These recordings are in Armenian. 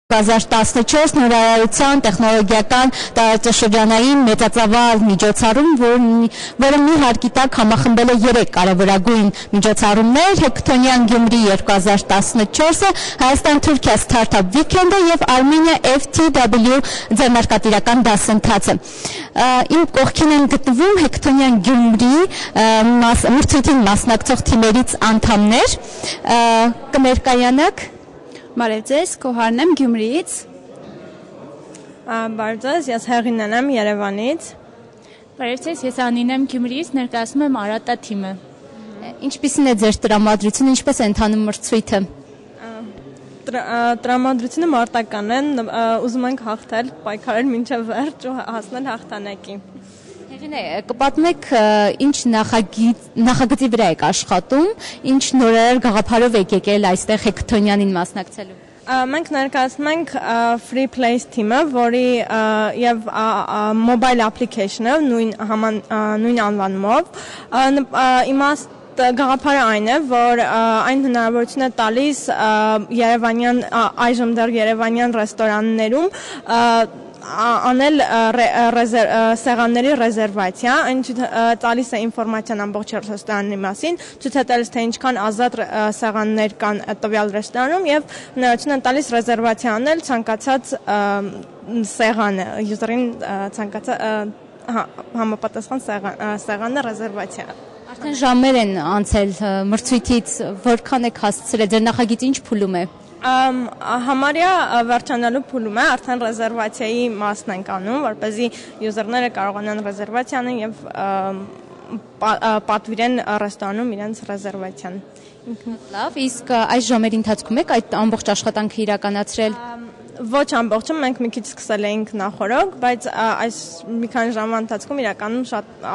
2014 նորարարության տեխնոլոգիական տարածաշրջանային մեծածավալ միջոցառում, որը մի հարկի տակ համախմբել է 3 կարևորագույն միջոցառումներ՝ Հեքաթոնյան Գյումրի 2014-ը, Հայաստան-Թուրքիա Startup Weekend-ը եւ Armenia FTW ձեռնարկատիրական դասընթացը։ Իմ կողքին են գտնվում Հեքաթոնյան Գյումրի մրցույթին մասնակցող թիմերից անդամներ, կներկայանաք։ Բարև ձեզ, Կոհարն եմ Գյումրիից։ Բարև ձեզ, ես Հեղինեն եմ Երևանից։ Բարև ձեզ, ես Անին եմ Գյումրիից, ներկայացնում եմ Արատա թիմը։ Ինչպիսին է ձեր տրամադրությունը, ինչպես է ընթանում մրցույթը։ Տրամադրությունը մարտական է, ուզում ենք հաղթել, պայքարել մինչև վերջ ու հասնել հաղթանակի։ Հեղինե, կպատմեք ինչ նախագծի վրա եք աշխատում, ինչ նորարար գաղափարով եք եկել այստեղ Հեքաթոնյանին մասնակցելու։ Մենք ներկայացնում ենք Free Place թիմը, որի եւ mobile application-ը նույն անվանումով, գաղափարը այն է, որ այն հնարավորություն է տալիս այժմ դեռ երևանյան ռեստորաններում անել սեղանների ռեզերվացիա, այն տալիս է ինֆորմացիան ամբողջ ռեստորանի մասին, ցույց է տալիս թե ինչքան ազատ սեղաններ կան տվյալ ռեստորանում եւ հնարավորություն է տալիս ռեզերվացիա անել ցանկացած սեղանը, յուզերին ցանկացած համապատասխան սեղանը ռեզերվացիա։ Արդեն ժամեր են անցել մրցույթից, որքան եք հասցրել, ձեր նախագիծը ինչ փուլում է։ Համարյա վերջանալու փուլում է, արդեն ռեզերվացիայի մասն ենք անում, որպեսզի յուզերները կարողանան ռեզերվացիա անել եւ պատվիրեն ռեստորանում իրենց ռեզերվացիան։ Լավ, իսկ այս ժամերի ընթացքում եք այդ ամբողջ աշխատանքը իրականացրել։ Ոչ ամբողջը, մենք մի քիչ սկսել էինք նախորդ, բայց այս մի քանի ժամվա ընթացքում իրականում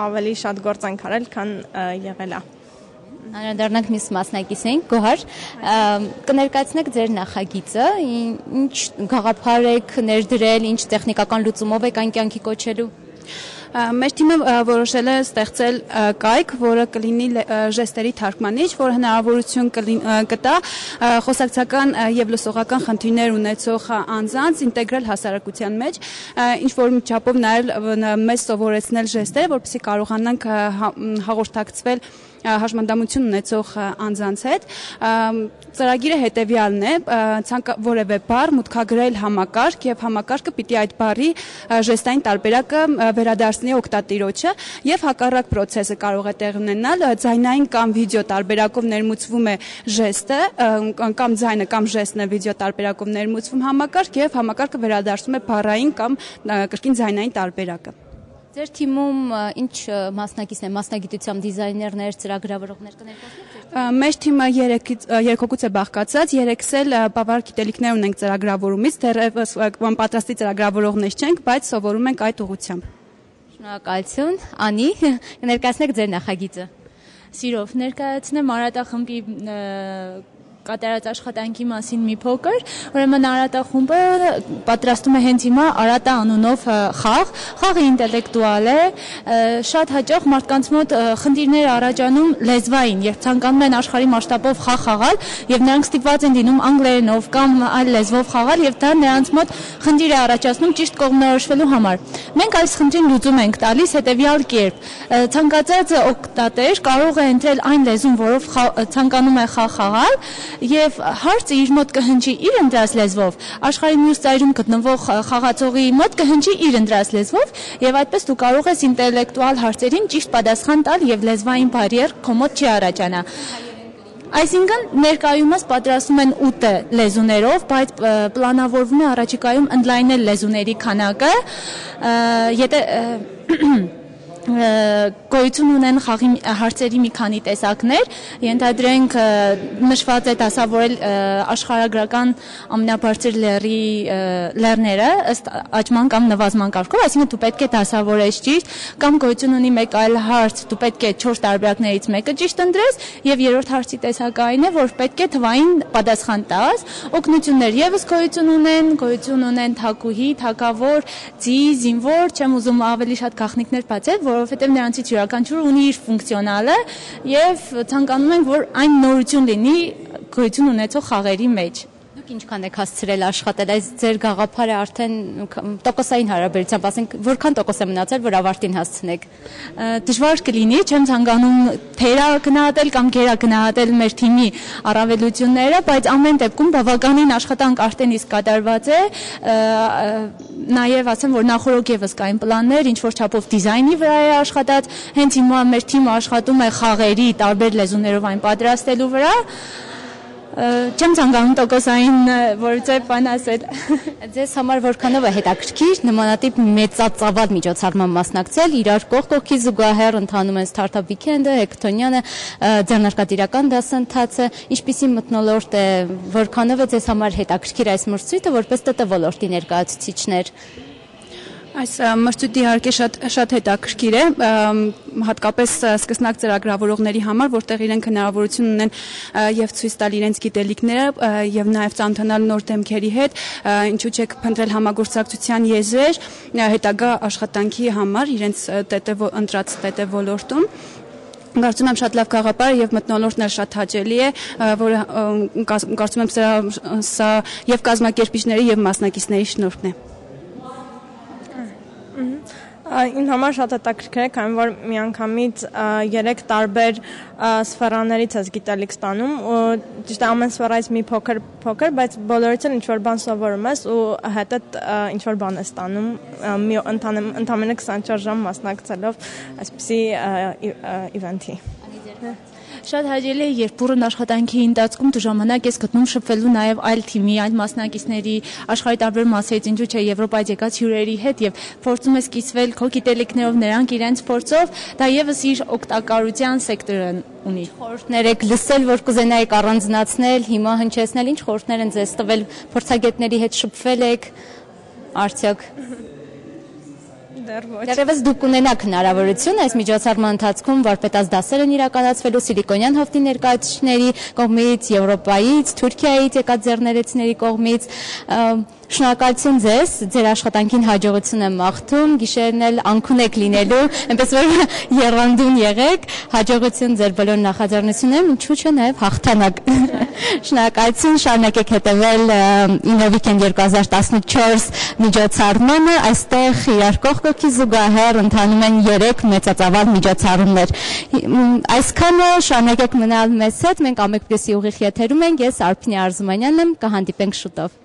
ավելի շատ գործ ենք արել, քան եղել է։ Անդրադառնանք մյուս մասնակիցներին, Գոհար, կներկայացնեք ձեր նախագիծը, ինչ գաղափար եք ներդրել, ինչ տեխնիկական լուծումով եք այն կյանքի կոչելու։ Մեր թիմը որոշել է ստեղծել կայք, որը կլինի ժեստերի թարգմանիչ, որ հնարավորություն կտա խոսակցական եւ լսողական խնդիրներ ունեցող անձանց ինտեգրել հասարակության մեջ, ինչ որ չափով մեզ սովորեցնել ժեստերը, որպեսզի կարողանանք հաղորդակցվել հաշմանդամություն ունեցող անձանց հետ։ Ծրագիրը հետևյալն է, որևէ բառ մուտքագրել համակարգ եւ համակարգը պիտի այդ բառի ժեստային տարբերակը վերադարձնի օգտատիրոջը եւ հակառակ process-ը կարող է տեղ ունենալ, ձայնային կամ վիդեո տարբերակով ներմուծվում է ժեստը կամ ձայնը կամ ժեստն է վիդեո տարբերակով ներմուծվում համակարգ եւ համակարգը վերադարձնում է բառային կամ կրկին ձայնային տարբերակը։ Ձեր թիմում ինչ մասնակիցներ, մասնագիտությամբ դիզայներներ, ծրագրավորողներ կներկայացնեք։ Մեր թիմը երկուց է բաղկացած, երեքս էլ բավարար գիտելիքներ ունենք ծրագրավորումից, դեռևս պատրաստի ծրագրավորողներ չենք, բայց սովորում ենք այդ ուղղությամբ։ Շնորհակալություն, Անի, կներկայացնեք ձեր նախագիծը։ Սիրով ներկայացնեմ Արատա խմբի կատարած աշխատանքի մասին մի փոքր, ուրեմն Արատա խումբը պատրաստում է հենց հիմա Արատա անունով խաղ, խաղը ինտելեկտուալ է, շատ հաճախ մարդկանց մոտ խնդիրներ առաջանում լեզվային, երբ ցանկանում են աշխարհի մասշտաբով խաղ խաղալ եւ նրանք ստիպված են լինում անգլերենով կամ այլ լեզվով խաղալ եւ դա նրանց մոտ խնդիր է առաջացնում ճիշտ կողմնորոշվելու համար։ Մենք այս խնդրին լուծում ենք տալիս հետեւյալ կերպ. ցանկացած օգտատեր կարող է ընտրել այն լեզուն, որով ցանկանում է խաղ խաղալ եւ հարցը իր մոտ կհնչի իր ընտրած լեզվով, աշխարհի մյուս ծայրում գտնվող խաղացողի մոտ կհնչի իր ընտրած լեզվով եւ այդպես դու կարող ես ինտելեկտուալ հարցերին ճիշտ պատասխան տալ եւ լեզվային բարիեր քո մոտ չի առաջանա։ Այսինքն ներկայումս պատրաստում են 8 լեզուներով, բայց պլանավորվում է առաջիկայում ընդլայնել լեզուների քանակը, եթե գոյություն ունեն խաղի հարցերի մի քանի տեսակներ, ենթադրենք նշված է դասավորել աշխարհագրական ամենաբարձր լեռները ըստ աճման կամ նվազման կարգով, այսինքն դու պետք է դասավորես ճիշտ, կամ գոյություն ունի մեկ այլ հարց, դու պետք է 4 տարբերակներից մեկը ճիշտ ընտրես, եւ երրորդ հարցի տեսակը այն է, որ պետք է թվային պատասխան տաս, օգնություններ եւս գոյություն ունեն թակուհի, թակավոր, ձի, զինվոր, չեմ ուզում ավելի շատ գաղտնիքներ բացել, որովհետև նրանցից յուրաքանչյուրը ունի իր ֆունկցիոնալը եւ ցանկանում ենք, որ այն նորություն լինի գոյություն ունեցող խաղերի մեջ։ Դուք ինչքան եք հասցրել աշխատել, այս ձեր գաղափարը արդեն տոկոսային հարաբերությամբ, ասենք, որքան տոկոս է մնացել, որ ավարտին հասցնեք։ Դժվար կլինի, չեմ ցանկանում թերա գնահատել կամ գերա գնահատել մեր թիմի առավելությունները, բայց ամեն դեպքում բավականին աշխատանք արդեն իսկ կատարված է, նաև ասեմ, որ նախորդ եւս կային պլաններ, ինչ որ չափով դիզայնի վրա է աշխատած, հենց հիմա մեր թիմը աշխատում է խաղերի տարբեր լեզուներով այն պատրաստելու վրա։ Չեմ ցանկանում տոկոսային որևէ բան ասել։ Ձեզ համար որքանով է հետաքրքիր նմանատիպ մեծածավալ միջոցառման մասնակցել, իրար կողքի զուգահեռ ընթանում են Startup Weekend-ը, Hackathon-ը, ձեռնարկատիրական դասընթացը, ինչպիսի մթնոլորտ է, որքանով է ձեզ համար հետաքրքիր այս մրցույթը որպես ՏՏ ոլորտի ներկայացուցիչներ։ Այս մրցույթը իհարկե շատ հետաքրքիր է, հատկապես սկսնակ ծրագրավորողների համար, որտեղ իրենք հնարավորություն ունեն եւ ցույց տալ իրենց գիտելիքները եւ նաեւ ծանոթանալ նոր դեմքերի հետ, ինչու՞ չէ փնտրել համագործակցության եզրեր հետագա աշխատանքի համար իրենց ընտրած ՏՏ ոլորտում։ Կարծում եմ շատ լավ գաղափար եւ մթնոլորտն էլ շատ հաճելի է, որը կարծում եմ սա եւ կազմակերպիչների եւ մասնակիցների շնորհքն է։ Իմ համար շատ հետաքրքիր է, քանի որ միանգամից 3 տարբեր սֆերաներից ես գիտելիք ստանում, ճիշտ է ամեն սֆերայից մի փոքր, բայց բոլորից էլ ինչ-որ բան սովորում ես ու հետդ ինչ-որ բան ես ստանում, ընդամենը 24 ժամ մասնակցելով այսպիսի իվենթի։ Շատ հաճելի է, երբ բուռն աշխատանքի ընթացքում դու ժամանակ ես գտնում շփվելու նաև այլ թիմի, այլ մասնակիցների, աշխարհի տարբեր մասերից, ինչու՞ չէ Եվրոպայից եկած հյուրերի հետ եւ փորձում ես կիսվել քո գիտելիքներով, նրանք իրենց փորձով, դա եւս իր օգտակարության սեկտորը ունի։ Խորհուրդներ եք լսել, որ կուզենայիք առանձնացնել, հիմա հնչեցնել, ինչ խորհուրդներ են ձեզ տվել, փորձագետների հետ շփվել եք, արդյոք Դեռևս դուք կունենաք հնարավորություն այս միջոցառման ընթացքում վարպետաց դասեր են իրականացվելու Սիլիկոնյան հովտի ներկայացուցիչների կողմից, Եվրոպայից, Թուրքիայից եկած ձեռներեցիների կողմից։ Շնորհակալություն ձեզ, ձեր աշխատանքին հաջողություն եմ մաղթում, գիշերն էլ անքունեք լինելու, այնպես որ եռանդուն եղեք, հաջողություն ձեր բոլոր նախաձեռնություններում, ինչու՞ չէ նաև հաղթանակ։ Շնորհակալություն, շարունակեք հետևել InnoWeekend 2014 միջոցառմանը, այստեղ իրար կողքի զուգահեռ ընթանում են 3 մեծածավալ միջոցառումներ։ Այսքանը շարունակեք մնալ մեզ հետ, մենք Ամեկ Պլյուսի ուղիղ եթերում ենք, ես Արփինե Արզումանյանն եմ, կհանդիպենք շուտով։